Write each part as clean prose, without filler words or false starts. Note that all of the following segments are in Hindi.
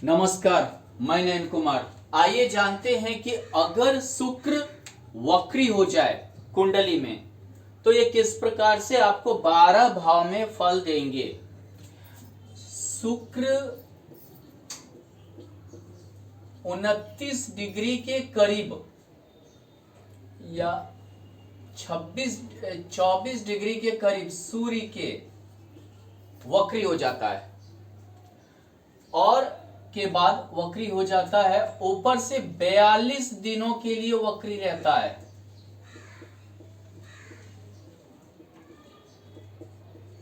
नमस्कार, मैं नयन कुमार। आइए जानते हैं कि अगर शुक्र वक्री हो जाए कुंडली में तो ये किस प्रकार से आपको 12 भाव में फल देंगे। शुक्र 29 डिग्री के करीब या 24 डिग्री के करीब सूर्य के वक्री हो जाता है और के बाद वक्री हो जाता है। ऊपर से 42 दिनों के लिए वक्री रहता है।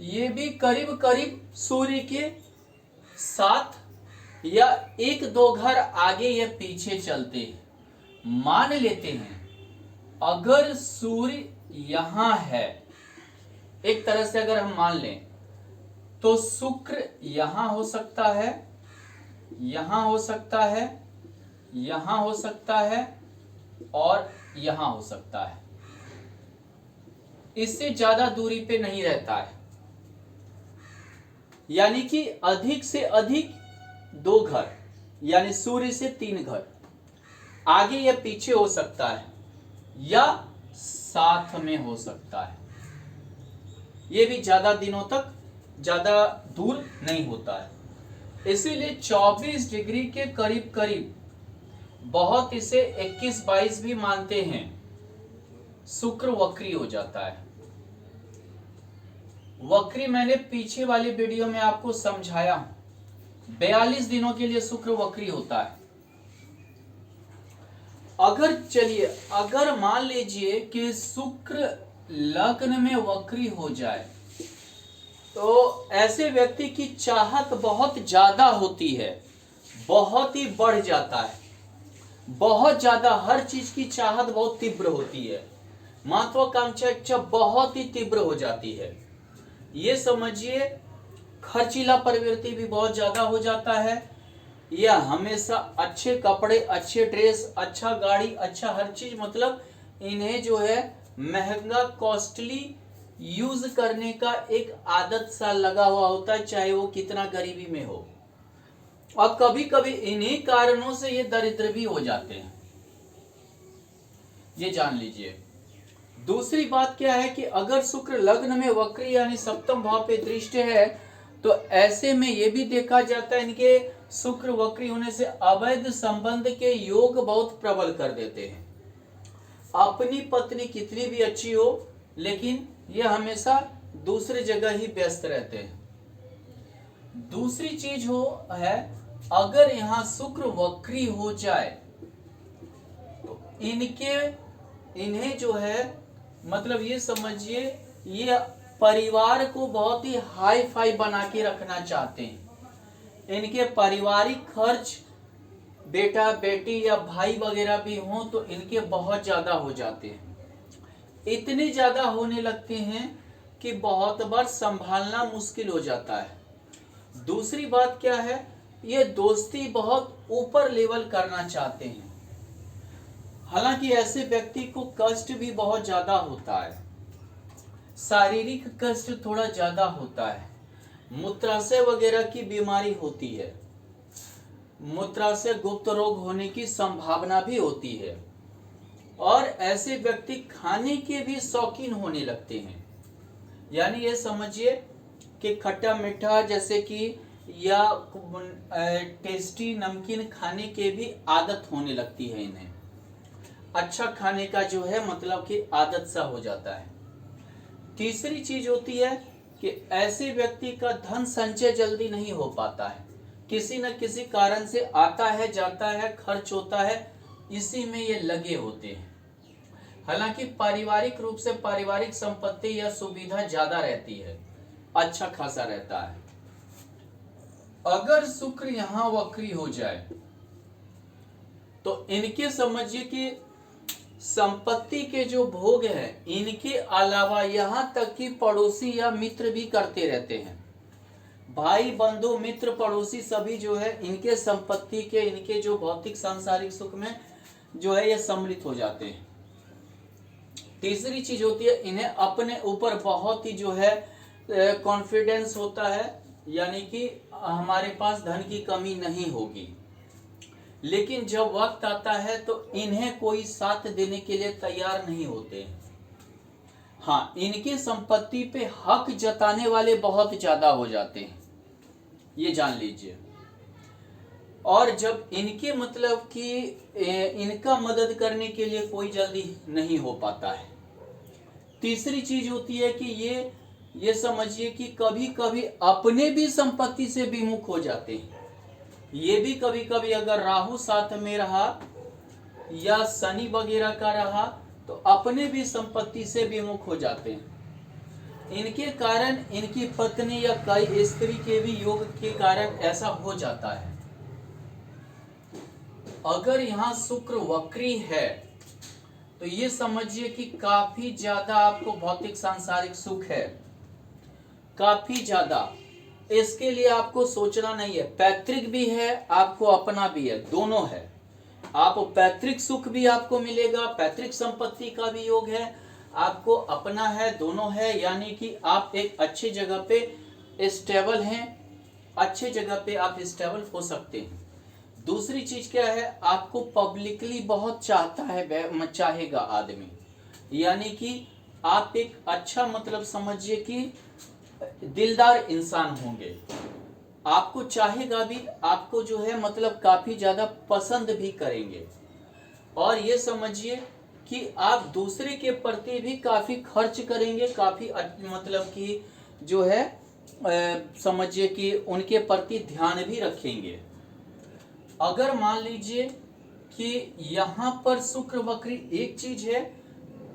ये भी करीब करीब सूर्य के साथ या एक दो घर आगे या पीछे चलते हैं। मान लेते हैं अगर सूर्य यहां है, एक तरह से अगर हम मान लें तो शुक्र यहां हो सकता है, यहां हो सकता है, यहां हो सकता है और यहां हो सकता है। इससे ज्यादा दूरी पे नहीं रहता है, यानी कि अधिक से अधिक 2 घर, यानी सूर्य से 3 घर आगे या पीछे हो सकता है या साथ में हो सकता है। यह भी ज्यादा दिनों तक ज्यादा दूर नहीं होता है। इसीलिए 24 डिग्री के करीब करीब, बहुत इसे 21-22 भी मानते हैं, शुक्र वक्री हो जाता है। वक्री मैंने पीछे वाले वीडियो में आपको समझाया, 42 दिनों के लिए शुक्र वक्री होता है। अगर मान लीजिए कि शुक्र लग्न में वक्री हो जाए तो ऐसे व्यक्ति की चाहत बहुत ज्यादा होती है, बहुत ही बढ़ जाता है, बहुत ज्यादा, हर चीज की चाहत बहुत तीव्र होती है, महत्वाकांक्षा इच्छा बहुत ही तीव्र हो जाती है। ये समझिए खर्चीला प्रवृत्ति भी बहुत ज्यादा हो जाता है। यह हमेशा अच्छे कपड़े, अच्छे ड्रेस, अच्छा गाड़ी, अच्छा हर चीज, मतलब इन्हें जो है महंगा कॉस्टली यूज करने का एक आदत सा लगा हुआ होता है, चाहे वो कितना गरीबी में हो। और कभी कभी इन्हीं कारणों से ये दरिद्र भी हो जाते हैं, ये जान लीजिए। दूसरी बात क्या है कि अगर शुक्र लग्न में वक्री यानी सप्तम भाव पे दृष्ट है तो ऐसे में यह भी देखा जाता है इनके शुक्र वक्री होने से अवैध संबंध के योग बहुत प्रबल कर देते हैं। अपनी पत्नी कितनी भी अच्छी हो, लेकिन यह हमेशा दूसरी जगह ही व्यस्त रहते हैं। दूसरी चीज है अगर यहां शुक्र वक्री हो जाए तो इन्हें जो है, मतलब ये समझिए, ये परिवार को बहुत ही हाई फाई बना के रखना चाहते हैं। इनके पारिवारिक खर्च, बेटा बेटी या भाई वगैरह भी हों तो इनके बहुत ज्यादा हो जाते हैं। इतने ज्यादा होने लगते हैं कि बहुत बार संभालना मुश्किल हो जाता है। दूसरी बात क्या है, ये दोस्ती बहुत ऊपर लेवल करना चाहते हैं। हालांकि ऐसे व्यक्ति को कष्ट भी बहुत ज्यादा होता है, शारीरिक कष्ट थोड़ा ज्यादा होता है, मूत्राशय वगैरह की बीमारी होती है, मूत्राशय गुप्त रोग होने की संभावना भी होती है। और ऐसे व्यक्ति खाने के भी शौकीन होने लगते हैं, यानी ये समझिए कि खट्टा मीठा जैसे कि या टेस्टी नमकीन खाने के भी आदत होने लगती है इन्हें। अच्छा खाने का जो है मतलब कि आदत सा हो जाता है। तीसरी चीज होती है कि ऐसे व्यक्ति का धन संचय जल्दी नहीं हो पाता है, किसी न किसी कारण से आता है, जाता है, खर्च होता है, इसी में ये लगे होते हैं। हालांकि पारिवारिक रूप से पारिवारिक संपत्ति या सुविधा ज्यादा रहती है, अच्छा खासा रहता है। अगर शुक्र यहां वक्री हो जाए तो इनके समझिए कि संपत्ति के जो भोग है, इनके अलावा यहां तक कि पड़ोसी या मित्र भी करते रहते हैं। भाई बंधु मित्र पड़ोसी सभी जो है इनके संपत्ति के, इनके जो भौतिक सांसारिक सुख में जो है ये सम्मिलित हो जाते हैं। तीसरी चीज होती है इन्हें अपने ऊपर बहुत ही जो है कॉन्फिडेंस होता है, यानी कि हमारे पास धन की कमी नहीं होगी। लेकिन जब वक्त आता है तो इन्हें कोई साथ देने के लिए तैयार नहीं होते। हाँ, इनकी संपत्ति पे हक जताने वाले बहुत ज्यादा हो जाते हैं, ये जान लीजिए। और जब इनके मतलब कि इनका मदद करने के लिए कोई जल्दी नहीं हो पाता है। तीसरी चीज होती है कि ये समझिए कि कभी कभी अपने भी संपत्ति से विमुख हो जाते हैं। ये भी कभी कभी अगर राहु साथ में रहा या शनि वगैरह का रहा तो अपने भी संपत्ति से विमुख हो जाते हैं। इनके कारण इनकी पत्नी या कई स्त्री के भी योग के कारण ऐसा हो जाता है। अगर यहाँ शुक्र वक्री है तो ये समझिए कि काफी ज्यादा आपको भौतिक सांसारिक सुख है, काफी ज्यादा। इसके लिए आपको सोचना नहीं है, पैतृक भी है आपको अपना भी है, दोनों है। आप पैतृक सुख भी आपको मिलेगा, पैतृक संपत्ति का भी योग है, आपको अपना है, दोनों है। यानी कि आप एक अच्छी जगह पे स्टेबल हैं, अच्छे जगह पे आप स्टेबल हो सकते हैं। दूसरी चीज क्या है, आपको पब्लिकली बहुत चाहता है, चाहेगा आदमी। यानी कि आप एक अच्छा मतलब समझिए कि दिलदार इंसान होंगे, आपको चाहेगा भी, आपको जो है मतलब काफी ज्यादा पसंद भी करेंगे। और ये समझिए कि आप दूसरे के प्रति भी काफी खर्च करेंगे, काफी मतलब कि जो है समझिए कि उनके प्रति ध्यान भी रखेंगे। अगर मान लीजिए कि यहाँ पर शुक्र वक्री, एक चीज है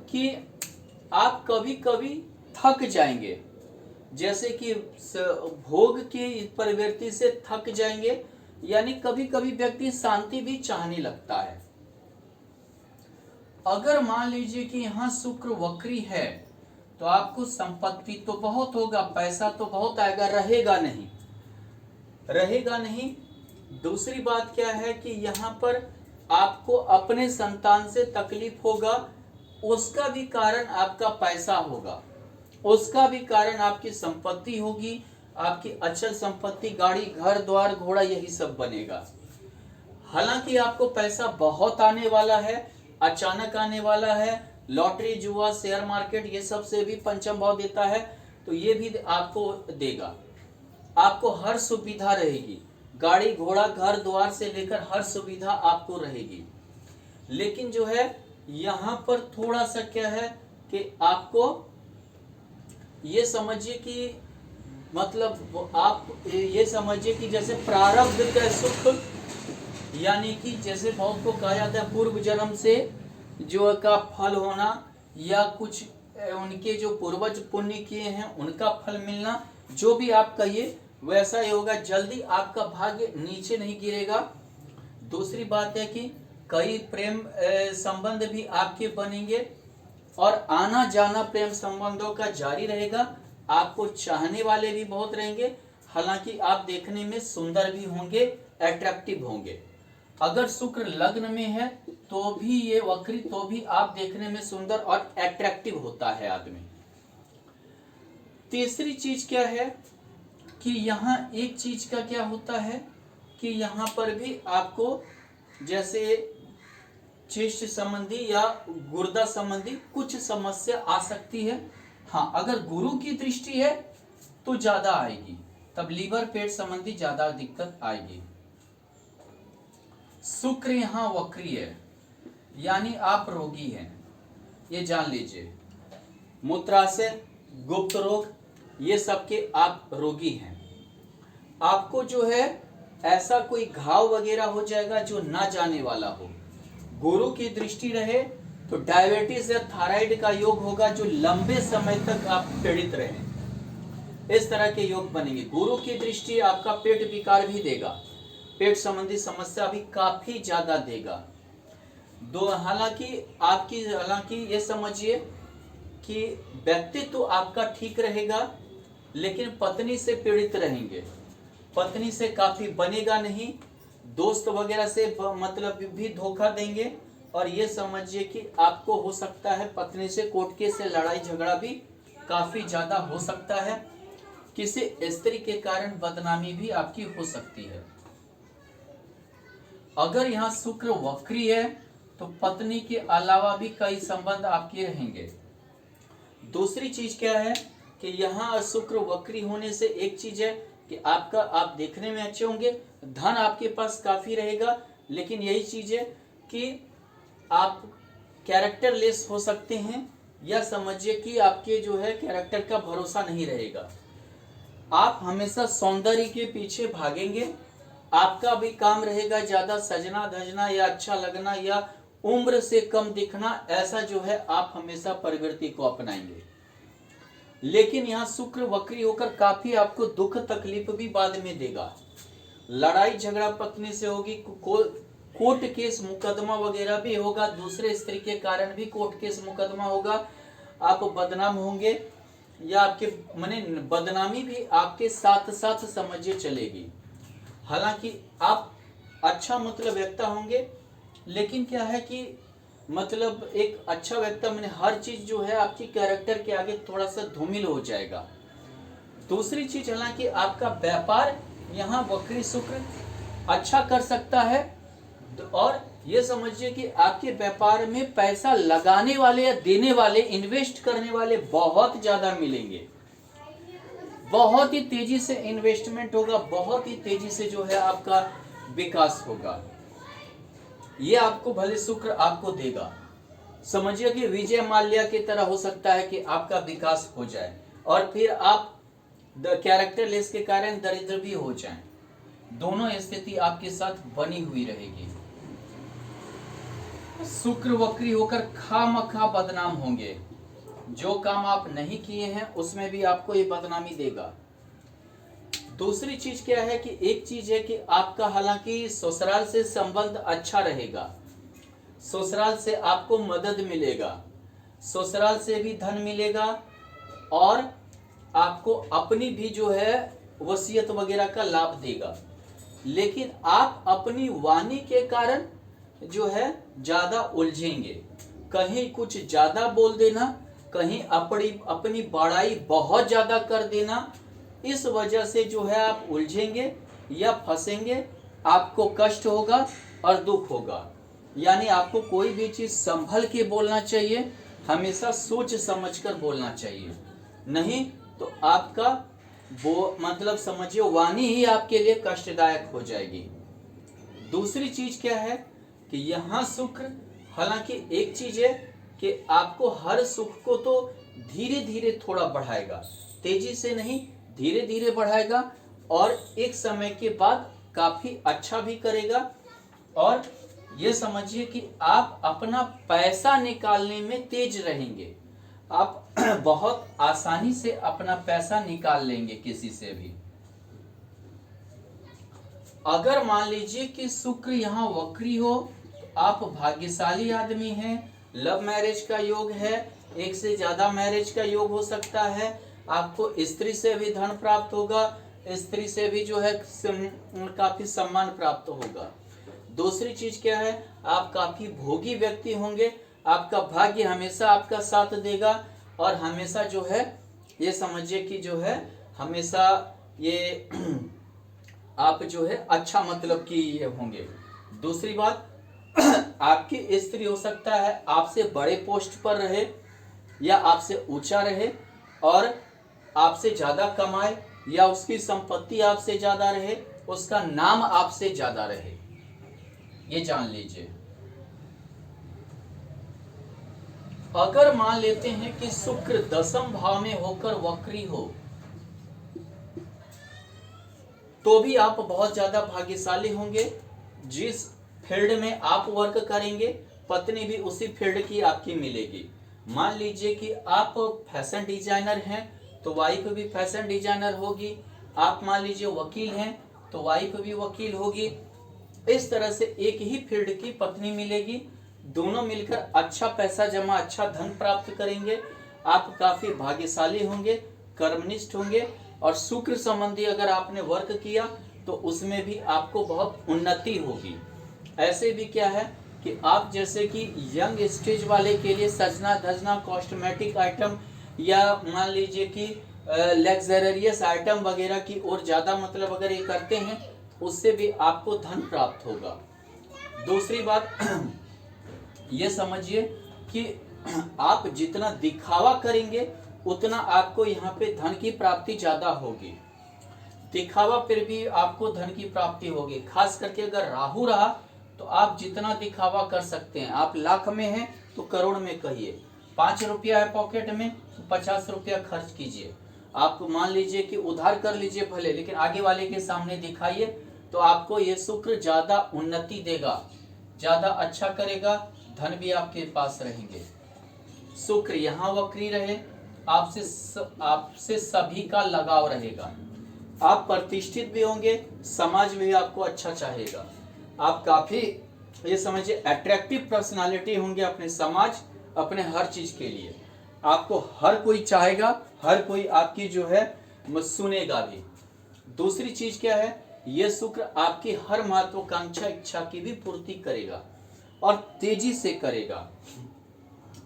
कि आप कभी कभी थक जाएंगे, जैसे कि भोग की प्रवृत्ति से थक जाएंगे। यानी कभी कभी व्यक्ति शांति भी चाहने लगता है। अगर मान लीजिए कि यहाँ शुक्र वक्री है तो आपको संपत्ति तो बहुत होगा, पैसा तो बहुत आएगा, रहेगा नहीं, रहेगा नहीं। दूसरी बात क्या है कि यहाँ पर आपको अपने संतान से तकलीफ होगा, उसका भी कारण आपका पैसा होगा, उसका भी कारण आपकी संपत्ति होगी, आपकी अचल संपत्ति, गाड़ी, घर द्वार, घोड़ा, यही सब बनेगा। हालांकि आपको पैसा बहुत आने वाला है, अचानक आने वाला है। लॉटरी, जुआ, शेयर मार्केट, ये सब से भी पंचम भाव देता है, तो ये भी आपको देगा। आपको हर सुविधा रहेगी, गाड़ी, घोड़ा, घर द्वार से लेकर हर सुविधा आपको रहेगी। लेकिन जो है यहाँ पर थोड़ा सा क्या है कि आपको ये समझिए कि मतलब आप ये समझिए कि जैसे प्रारब्ध का सुख, यानी कि जैसे बहुत को कहा जाता है पूर्व जन्म से जो का फल होना, या कुछ उनके जो पूर्वज पुण्य किए हैं उनका फल मिलना, जो भी आप कहिए वैसा ही होगा। जल्दी आपका भाग्य नीचे नहीं गिरेगा। दूसरी बात है कि कई प्रेम संबंध भी आपके बनेंगे और आना जाना प्रेम संबंधों का जारी रहेगा। आपको चाहने वाले भी बहुत रहेंगे। हालांकि आप देखने में सुंदर भी होंगे, अट्रैक्टिव होंगे। अगर शुक्र लग्न में है तो भी ये वक्री, तो भी आप देखने में सुंदर और अट्रैक्टिव होता है आदमी। तीसरी चीज क्या है कि यहाँ एक चीज का क्या होता है कि यहाँ पर भी आपको जैसे चेस्ट संबंधी या गुर्दा संबंधी कुछ समस्या आ सकती है। हाँ, अगर गुरु की दृष्टि है तो ज्यादा आएगी, तब लीवर पेट संबंधी ज्यादा दिक्कत आएगी। शुक्र यहाँ वक्री है, यानी आप रोगी हैं, ये जान लीजिए। मूत्राशय, गुप्त रोग, ये सबके आप रोगी हैं। आपको जो है ऐसा कोई घाव वगैरह हो जाएगा जो ना जाने वाला हो। गुरु की दृष्टि रहे तो डायबिटीज या थायराइड का योग होगा, जो लंबे समय तक आप पीड़ित रहे, इस तरह के योग बनेंगे। गुरु की दृष्टि आपका पेट विकार भी देगा, पेट संबंधी समस्या भी काफी ज्यादा देगा। हालांकि ये समझिए कि व्यक्तित्व तो आपका ठीक रहेगा, लेकिन पत्नी से पीड़ित रहेंगे, पत्नी से काफी बनेगा नहीं, दोस्त वगैरह से मतलब भी धोखा देंगे। और ये समझिए कि आपको हो सकता है पत्नी से कोर्ट केस से लड़ाई झगड़ा भी काफी ज्यादा हो सकता है। किसी स्त्री के कारण बदनामी भी आपकी हो सकती है। अगर यहाँ शुक्र वक्री है तो पत्नी के अलावा भी कई संबंध आपके रहेंगे। दूसरी चीज क्या है कि यहाँ शुक्र वक्री होने से एक चीज है कि आप देखने में अच्छे होंगे, धन आपके पास काफी रहेगा, लेकिन यही चीज है कि आप कैरेक्टरलेस हो सकते हैं, या समझिए कि आपके जो है कैरेक्टर का भरोसा नहीं रहेगा। आप हमेशा सौंदर्य के पीछे भागेंगे। आपका भी काम रहेगा ज्यादा सजना धजना या अच्छा लगना या उम्र से कम दिखना, ऐसा जो है आप हमेशा प्रवृत्ति को अपनाएंगे। लेकिन यहाँ शुक्र वक्री होकर काफी आपको दुख तकलीफ भी बाद में देगा। लड़ाई झगड़ा पत्नी से होगी, कोर्ट केस मुकदमा वगैरह भी होगा, दूसरे स्त्री के कारण भी कोर्ट केस मुकदमा होगा, आप बदनाम होंगे, या आपके माने बदनामी भी आपके साथ साथ समझिए चलेगी। हालांकि आप अच्छा मतलब व्यक्ति होंगे, लेकिन क्या है कि मतलब एक अच्छा व्यक्ति मैंने हर चीज जो है आपकी कैरेक्टर के आगे थोड़ा सा धूमिल हो जाएगा। दूसरी चीज, हालांकि आपका व्यापार यहाँ वक्री शुक्र अच्छा कर सकता है, और ये समझिए कि आपके व्यापार में पैसा लगाने वाले या देने वाले, इन्वेस्ट करने वाले बहुत ज्यादा मिलेंगे। बहुत ही तेजी से इन्वेस्टमेंट होगा, बहुत ही तेजी से जो है आपका विकास होगा। ये आपको भले शुक्र आपको देगा। समझिए कि विजय माल्या की तरह हो सकता है कि आपका विकास हो जाए और फिर आप कैरेक्टरलेस के कारण दरिद्र भी हो जाएं। दोनों स्थिति आपके साथ बनी हुई रहेगी। शुक्र वक्री होकर खामखा बदनाम होंगे। जो काम आप नहीं किए हैं उसमें भी आपको ये बदनामी देगा। दूसरी चीज क्या है कि एक चीज है कि आपका हालांकि ससुराल से संबंध अच्छा रहेगा, ससुराल से आपको मदद मिलेगा, ससुराल से भी धन मिलेगा, और आपको अपनी भी जो है वसीयत वगैरह का लाभ देगा। लेकिन आप अपनी वाणी के कारण जो है ज्यादा उलझेंगे। कहीं कुछ ज्यादा बोल देना, कहीं अपनी बड़ाई बहुत ज्यादा कर देना, इस वजह से जो है आप उलझेंगे या फंसेंगे, आपको कष्ट होगा और दुख होगा। यानी आपको कोई भी चीज संभल के बोलना चाहिए, हमेशा सोच समझकर बोलना चाहिए, नहीं तो आपका वो मतलब समझिए वाणी ही आपके लिए कष्टदायक हो जाएगी। दूसरी चीज क्या है कि यहाँ शुक्र, हालांकि एक चीज है कि आपको हर सुख को तो धीरे धीरे थोड़ा बढ़ाएगा, तेजी से नहीं, धीरे धीरे बढ़ाएगा, और एक समय के बाद काफी अच्छा भी करेगा। और ये समझिए कि आप अपना पैसा निकालने में तेज रहेंगे। आप बहुत आसानी से अपना पैसा निकाल लेंगे किसी से भी। अगर मान लीजिए कि शुक्र यहाँ वक्री हो तो आप भाग्यशाली आदमी हैं, लव मैरिज का योग है, एक से ज्यादा मैरिज का योग हो सकता है, आपको स्त्री से भी धन प्राप्त होगा, स्त्री से भी जो है काफी सम्मान प्राप्त होगा। दूसरी चीज क्या है, आप काफी भोगी व्यक्ति होंगे, आपका भाग्य हमेशा आपका साथ देगा, और हमेशा जो है ये समझिए कि जो है हमेशा ये आप जो है अच्छा मतलब कि ये होंगे। दूसरी बात, आपकी स्त्री हो सकता है आपसे बड़े पोस्ट पर रहे या आपसे ऊंचा रहे और आपसे ज्यादा कमाए, या उसकी संपत्ति आपसे ज्यादा रहे, उसका नाम आपसे ज्यादा रहे, ये जान लीजिए। अगर मान लेते हैं कि शुक्र दशम भाव में होकर वक्री हो तो भी आप बहुत ज्यादा भाग्यशाली होंगे। जिस फील्ड में आप वर्क करेंगे पत्नी भी उसी फील्ड की आपकी मिलेगी। मान लीजिए कि आप फैशन डिजाइनर हैं तो वाइफ भी फैशन डिजाइनर होगी, आप मान लीजिए वकील हैं तो वाइफ भी वकील होगी। इस तरह से एक ही फील्ड की पत्नी मिलेगी, दोनों मिलकर अच्छा पैसा जमा, अच्छा धन प्राप्त करेंगे। आप काफी भाग्यशाली होंगे, कर्मनिष्ठ होंगे, और शुक्र संबंधी अगर आपने वर्क किया तो उसमें भी आपको बहुत उन्नति होगी। ऐसे भी क्या है कि आप जैसे कि यंग स्टेज वाले के लिए सजना धजना कॉस्मेटिक आइटम, या मान लीजिए कि लग्जरियस आइटम वगैरह की और ज़्यादा मतलब अगर ये करते हैं उससे भी आपको धन प्राप्त होगा। दूसरी बात ये समझिए कि आप जितना दिखावा करेंगे उतना आपको यहाँ पे धन की प्राप्ति ज़्यादा होगी। दिखावा फिर भी आपको धन की प्राप्ति होगी, खास करके अगर राहु रहा तो आप जितना दिखावा कर सकते हैं। आप लाख में हैं तो करोड़ में कहिए, 5 रुपया है पॉकेट में तो 50 रुपया खर्च कीजिए। आप मान लीजिए कि उधार कर लीजिए भले, लेकिन आगे वाले के सामने दिखाइए तो आपको ये शुक्र ज्यादा उन्नति देगा, ज्यादा अच्छा करेगा, धन भी आपके पास रहेंगे। शुक्र यहाँ वक्री रहे, आपसे सभी का लगाव रहेगा, आप प्रतिष्ठित भी होंगे, समाज में भी आपको अच्छा चाहेगा, आप काफी ये समझिए अट्रैक्टिव पर्सनालिटी होंगे अपने समाज, अपने हर चीज के लिए। आपको हर कोई चाहेगा, हर कोई आपकी जो है सुनेगा भी। दूसरी चीज क्या है, ये शुक्र आपकी हर महत्वाकांक्षा इच्छा की भी पूर्ति करेगा और तेजी से करेगा।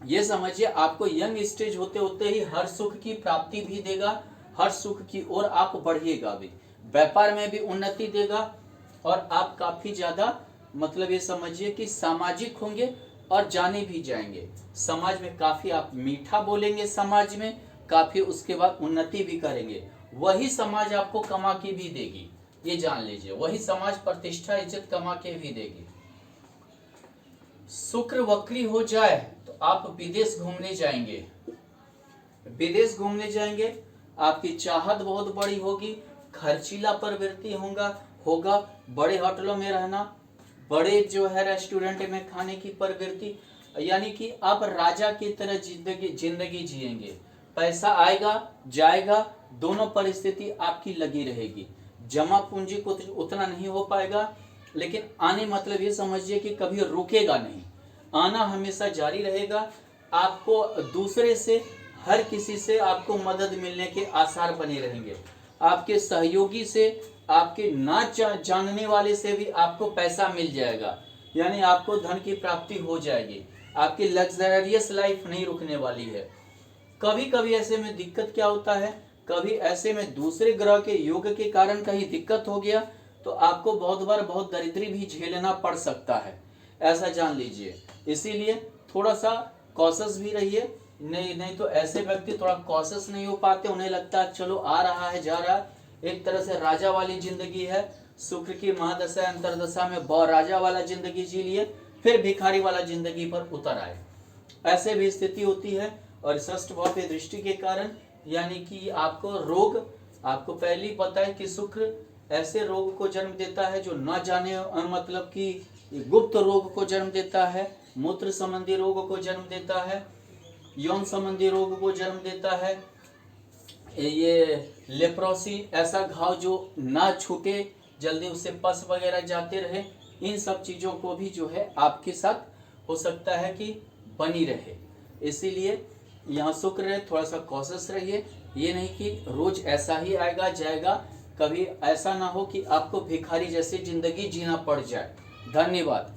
ये समझिए आपको यंग स्टेज होते होते ही हर सुख की प्राप्ति भी देगा, हर सुख की ओर आप बढ़िएगा भी, व्यापार में भी उन्नति देगा और आप काफी ज्यादा मतलब ये समझिए कि सामाजिक होंगे और जाने भी जाएंगे। समाज में काफी आप मीठा बोलेंगे, समाज में काफी, उसके बाद उन्नति भी करेंगे। वही समाज आपको कमा के भी देगी, ये जान लीजिए, वही समाज प्रतिष्ठा इज्जत कमा के भी देगी। शुक्र वक्री हो जाए तो आप विदेश घूमने जाएंगे, विदेश घूमने जाएंगे, आपकी चाहत बहुत बड़ी होगी, खर्चीला प्रवृत्ति होगा, बड़े होटलों में रहना, बड़े जो है रेस्टोरेंट में खाने की प्रवृत्ति, यानी कि आप राजा की तरह जिंदगी जिएंगे। पैसा आएगा जाएगा, दोनों परिस्थिति आपकी लगी रहेगी। जमा पूंजी को उतना नहीं हो पाएगा, लेकिन आने मतलब ये समझिए कि कभी रुकेगा नहीं, आना हमेशा जारी रहेगा। आपको दूसरे से, हर किसी से आपको मदद मिलने के आसार बने रहेंगे। आपके सहयोगी से, आपके ना जानने वाले से भी आपको पैसा मिल जाएगा, यानी आपको धन की प्राप्ति हो जाएगी। आपकी लग्जरियस लाइफ नहीं रुकने वाली है। कभी कभी ऐसे में दिक्कत क्या होता है, कभी ऐसे में दूसरे ग्रह के योग के कारण कहीं दिक्कत हो गया तो आपको बहुत बार बहुत दरिद्री भी झेलना पड़ सकता है, ऐसा जान लीजिए। इसीलिए थोड़ा सा कॉशस भी रहिए, नहीं तो ऐसे व्यक्ति थोड़ा कॉशस नहीं हो पाते, उन्हें लगता है चलो आ रहा है जा रहा है, एक तरह से राजा वाली जिंदगी है, शुक्र की महादशा अंतरदशा में राजा वाला जिंदगी जी लिए, फिर भिखारी वाला जिंदगी पर उतर आए, ऐसे भी स्थिति होती है। और षष्ठ भाव पे दृष्टि के कारण, यानी कि आपको रोग, आपको पहले ही पता है कि शुक्र ऐसे रोग को जन्म देता है जो न जाने, मतलब कि गुप्त रोग को जन्म देता है, मूत्र संबंधी रोग को जन्म देता है, यौन संबंधी रोग को जन्म देता है, ये लेप्रोसी ऐसा घाव जो ना छूटे, जल्दी उससे पस वगैरह जाते रहे, इन सब चीज़ों को भी जो है आपके साथ हो सकता है कि बनी रहे। इसीलिए यहाँ शुक्र है, थोड़ा सा कॉशस रहिए, ये नहीं कि रोज ऐसा ही आएगा जाएगा, कभी ऐसा ना हो कि आपको भिखारी जैसी जिंदगी जीना पड़ जाए। धन्यवाद।